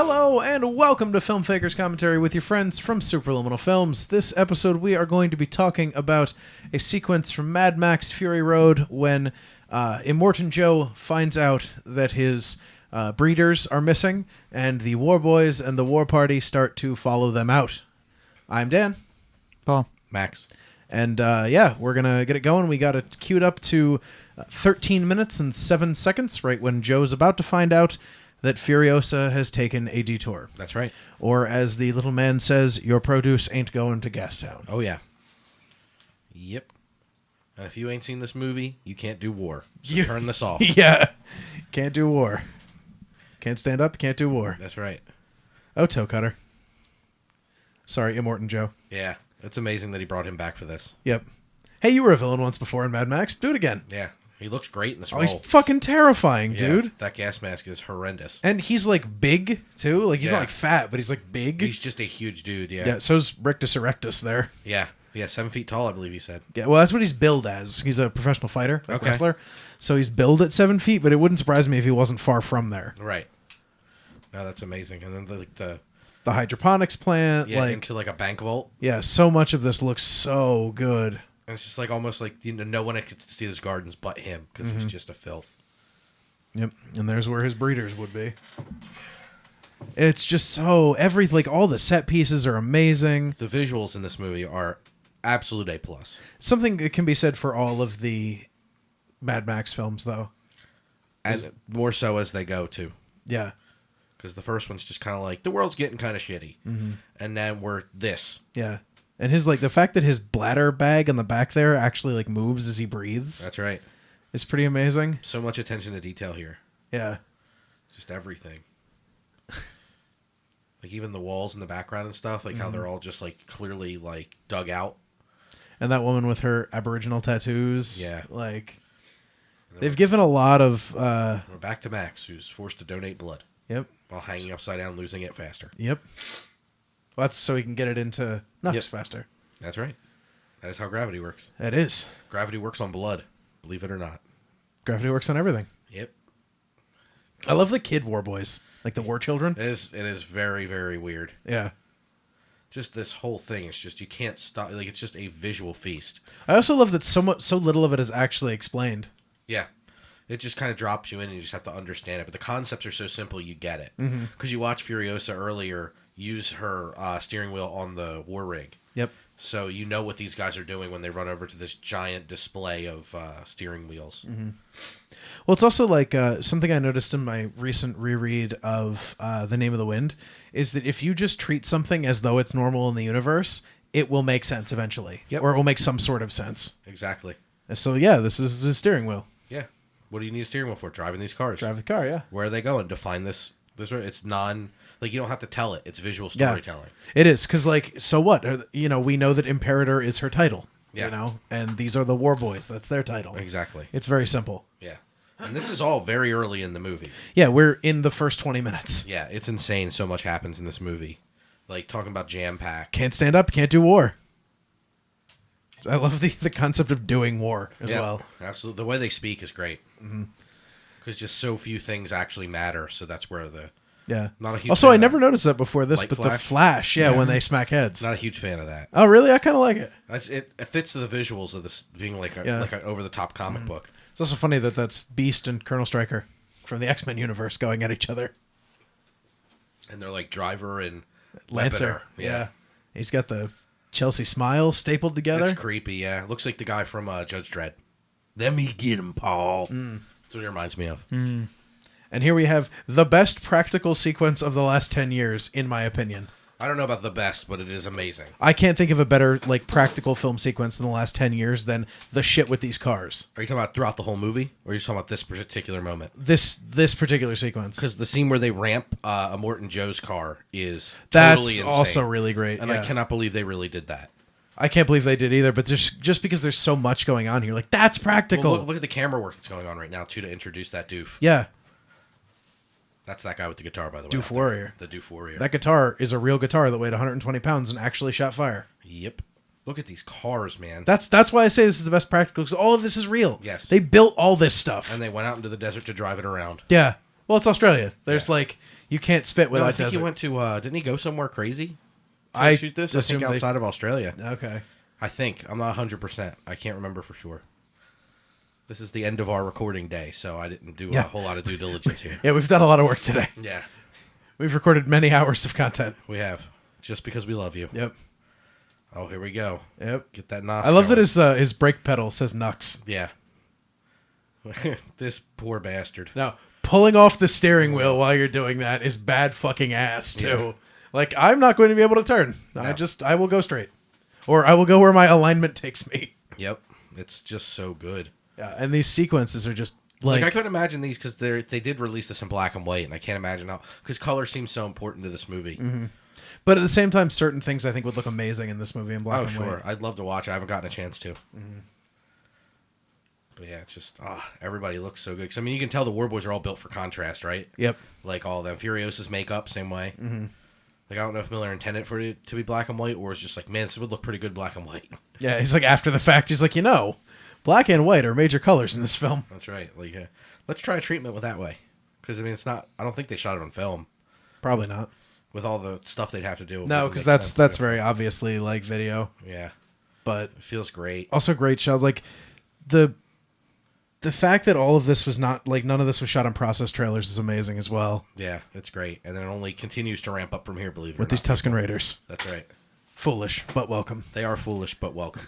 Hello and welcome to Filmfaker's Commentary with your friends from Superliminal Films. This episode we are going to be talking about a sequence from Mad Max Fury Road when Immotan Joe finds out that his breeders are missing and the Warboys and the War Party start to follow them out. I'm Dan. Paul. Max. And yeah, we're going to get it going. We got it queued up to 13 minutes and 7 seconds, right when Joe's about to find out that Furiosa has taken a detour. That's right. Or as the little man says, your produce ain't going to Gastown. Oh, yeah. Yep. And if you ain't seen this movie, you can't do war. So turn this off. Yeah. Can't do war. Can't stand up, can't do war. That's right. Oh, toe cutter. Sorry, Immortan Joe. Yeah. It's amazing that he brought him back for this. Yep. Hey, you were a villain once before in Mad Max. Do it again. Yeah. He looks great in this Oh, role. he's fucking terrifying, dude. That gas mask is horrendous. And he's like big, too. Like, he's not like fat, but he's like big. He's just a huge dude, yeah. Yeah, so's Rictus Erectus there. Yeah. Yeah, 7 feet tall, I believe he said. Yeah, well, that's what he's billed as. He's a professional fighter, like Okay. wrestler. So he's billed at 7 feet, but it wouldn't surprise me if he wasn't far from there. Right. No, that's amazing. And then the hydroponics plant, yeah, like into like a bank vault. yeah, so much of this looks so good. And it's just like almost like no one gets to see his gardens but him because he's just a filth. Yep, and there's where his breeders would be. It's just so like all the set pieces are amazing. The visuals in this movie are absolute A+. Something that can be said for all of the Mad Max films, though. As more so as they go too. Yeah. Because the first one's just kind of like, the world's getting kind of shitty. Mm-hmm. And then we're this. Yeah. And his like the fact that his bladder bag on the back there actually like moves as he breathes. That's right. Is pretty amazing. So much attention to detail here. Yeah. Just everything. Like even the walls in the background and stuff, like how they're all just like clearly like dug out. And that woman with her Aboriginal tattoos. Yeah. Like they've given a lot of We're back to Max, who's forced to donate blood. Yep. While hanging upside down, losing it faster. Yep. Well, that's so he can get it into Nux Yep. faster. That's right. That is how gravity works. It is. Gravity works on blood, believe it or not. Gravity works on everything. Yep. I love the kid war boys, like the war children. It is very, very weird. Yeah. Just this whole thing is just, you can't stop. Like, it's just a visual feast. I also love that so little of it is actually explained. Yeah. It just kind of drops you in and you just have to understand it. But the concepts are so simple, you get it. Mm-hmm. Because you watch Furiosa earlier use her steering wheel on the war rig. Yep. So you know what these guys are doing when they run over to this giant display of steering wheels. Mm-hmm. Well, it's also like something I noticed in my recent reread of The Name of the Wind is that if you just treat something as though it's normal in the universe, it will make sense eventually. Yep. Or it will make some sort of sense. Exactly. So yeah, this is the steering wheel. Yeah. What do you need a steering wheel for? Driving these cars. Drive the car, yeah. Where are they going? Define this. It's like, you don't have to tell it. It's visual storytelling. Yeah, it is, because, like, so what? You know, we know that Imperator is her title. Yeah. You know? And these are the War Boys. That's their title. Exactly. It's very simple. Yeah. And this is all very early in the movie. Yeah, we're in the first 20 minutes. Yeah, it's insane. So much happens in this movie. Like, talking about jam-pack. Can't stand up, can't do war. I love the concept of doing war as well. Absolutely. The way they speak is great. Because just so few things actually matter. So that's where Yeah. Not a huge also, fan I of never that. noticed that before this, Light but the flash? flash, when they smack heads. Not a huge fan of that. Oh, really? I kind of like it. It fits to the visuals of this being like an over-the-top comic book. It's also funny that that's Beast and Colonel Stryker from the X-Men universe going at each other. And they're like Driver and Lancer. Weaponer. Yeah. He's got the Chelsea smile stapled together. That's creepy, yeah. Looks like the guy from Judge Dredd. Let me get him, Paul. That's what he reminds me of. And here we have the best practical sequence of the last 10 years, in my opinion. I don't know about the best, but it is amazing. I can't think of a better like practical film sequence in the last 10 years than the shit with these cars. Are you talking about throughout the whole movie? Or are you talking about this particular moment? This particular sequence. Because the scene where they ramp Immotan Joe's car is That's totally insane. also really great. And yeah. I cannot believe they really did that. I can't believe they did either, but just because there's so much going on here, like, that's practical. Well, look at the camera work that's going on right now, too, to introduce that doof. Yeah. That's that guy with the guitar, by the way. Doof Warrior. The Doof Warrior. That guitar is a real guitar that weighed 120 pounds and actually shot fire. Yep. Look at these cars, man. That's why I say this is the best practical, because all of this is real. Yes. They built all this stuff. And they went out into the desert to drive it around. Yeah. Well, it's Australia. There's Yeah. like you can't spit without No, I think desert. he went to. Didn't he go somewhere crazy to I shoot this? I think assume they- outside of Australia. Okay. I think. I'm not 100%. I can't remember for sure. This is the end of our recording day, so I didn't do a whole lot of due diligence here. Yeah, we've done a lot of work today. Yeah, We've recorded many hours of content. we have. Just because we love you. Yep. Oh, here we go. Yep. Get that nos. I love that going. his brake pedal says Nux. Yeah. This poor bastard. Now, pulling off the steering wheel while you're doing that is bad fucking ass too. Yeah. Like I'm not going to be able to turn. No. I will go straight. Or I will go where my alignment takes me. Yep. It's just so good. Yeah, and these sequences are just Like like I couldn't imagine these because they did release this in black and white, and I can't imagine how because color seems so important to this movie. Mm-hmm. But at the same time, certain things I think would look amazing in this movie in black Oh and sure, white. I'd love to watch it. I haven't gotten a chance to. But yeah, it's just everybody looks so good. 'Cause, I mean, you can tell the Warboys are all built for contrast, right? Yep. Like all of them. Furiosa's makeup, same way. Mm-hmm. Like I don't know if Miller intended for it to be black and white, or it's just like, man, this would look pretty good black and white. Yeah, he's like after the fact, he's like, black and white are major colors in this film. That's right. Like, let's try a treatment with that way, because I mean, it's not. I don't think they shot it on film Probably not. with all the stuff they'd have to do. No, because that's very obviously like video, yeah. but It feels great. also great shot. Like the fact that all of this was not like none of this was shot on process trailers is amazing as well. Yeah, it's great, and then it only continues to ramp up from here. Believe it or With not. these Tuscan Raiders, That's right. foolish but welcome. They are foolish, but welcome.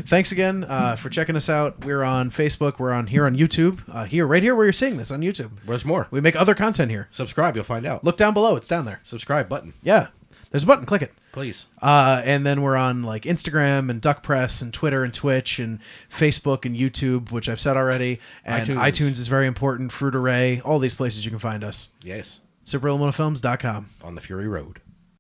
Thanks again for checking us out. We're on Facebook. We're on YouTube. Right here where you're seeing this on YouTube. Where's more? We make other content here. Subscribe, you'll find out. Look down below. It's down there. Subscribe button, Yeah. There's a button. Click it. please. And then we're on like Instagram and Duck Press and Twitter and Twitch and Facebook and YouTube, which I've said already. And iTunes is very important. Fruit Array. All these places you can find us. Yes, SuperElementalFilms.com. on the Fury Road.